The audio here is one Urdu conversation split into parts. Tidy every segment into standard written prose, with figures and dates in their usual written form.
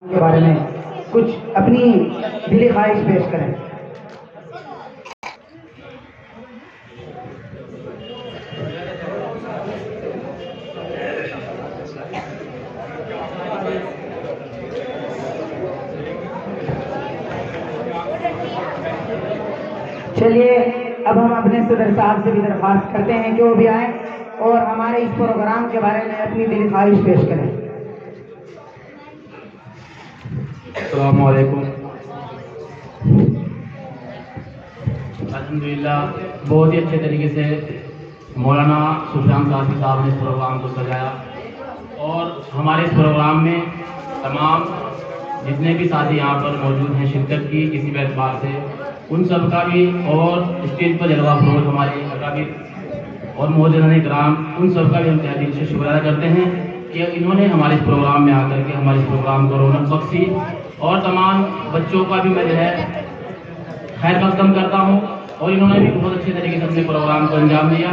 کے بارے میں کچھ اپنی دلی خواہش پیش کریں۔ چلیے اب ہم اپنے صدر صاحب سے بھی درخواست کرتے ہیں کہ وہ بھی آئیں اور ہمارے اس پروگرام کے بارے میں اپنی دلی خواہش پیش کریں۔ السلام علیکم۔ الحمدللہ بہت ہی اچھے طریقے سے مولانا سفیان صاحب نے اس پروگرام کو سجایا، اور ہمارے اس پروگرام میں تمام جتنے بھی ساتھی یہاں پر موجود ہیں شرکت کی کسی بھی اعتبار سے، ان سب کا بھی، اور اسٹیج پر جلوہ افروز ہمارے اکابر اور موجودین کرام، ان سب کا بھی ہم تہ دل سے شکر ادا کرتے ہیں کہ انہوں نے ہمارے اس پروگرام میں آ کر کے ہمارے اس پروگرام کو رونق بخشی، اور تمام بچوں کا بھی میں جو ہے خیر مقدم کرتا ہوں، اور انہوں نے بھی بہت اچھے طریقے سے اپنے پروگرام کو انجام دیا۔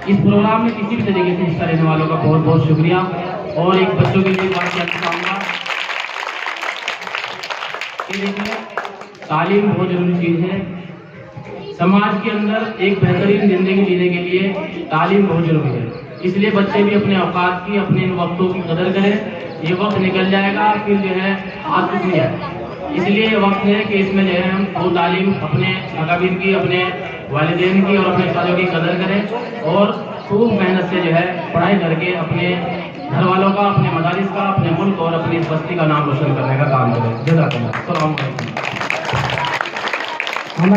اس پروگرام میں کسی بھی طریقے سے حصہ لینے والوں کا بہت بہت شکریہ۔ اور ایک بچوں کے لیے بات کرنا چاہوں گا کہ دیکھیے تعلیم بہت ضروری چیز ہے۔ سماج کے اندر ایک بہترین زندگی جینے کے لیے تعلیم بہت ضروری ہے، اس لیے بچے بھی اپنے اوقات کی، اپنے ان وقتوں کی قدر کریں۔ یہ وقت نکل جائے گا پھر جو ہے آج کچھ نہیں ہے، اس لیے یہ وقت ہے کہ اس میں جو ہے ہم وہ تعلیم اپنے اکابر کی، اپنے والدین کی اور اپنے استادوں کی قدر کریں، اور خوب محنت سے جو ہے پڑھائی کر کے اپنے گھر والوں کا، اپنے مدارس کا، اپنے ملک اور اپنی بستی کا نام روشن کرنے کا کام کریں۔ جزاک اللہ۔ السلام علیکم۔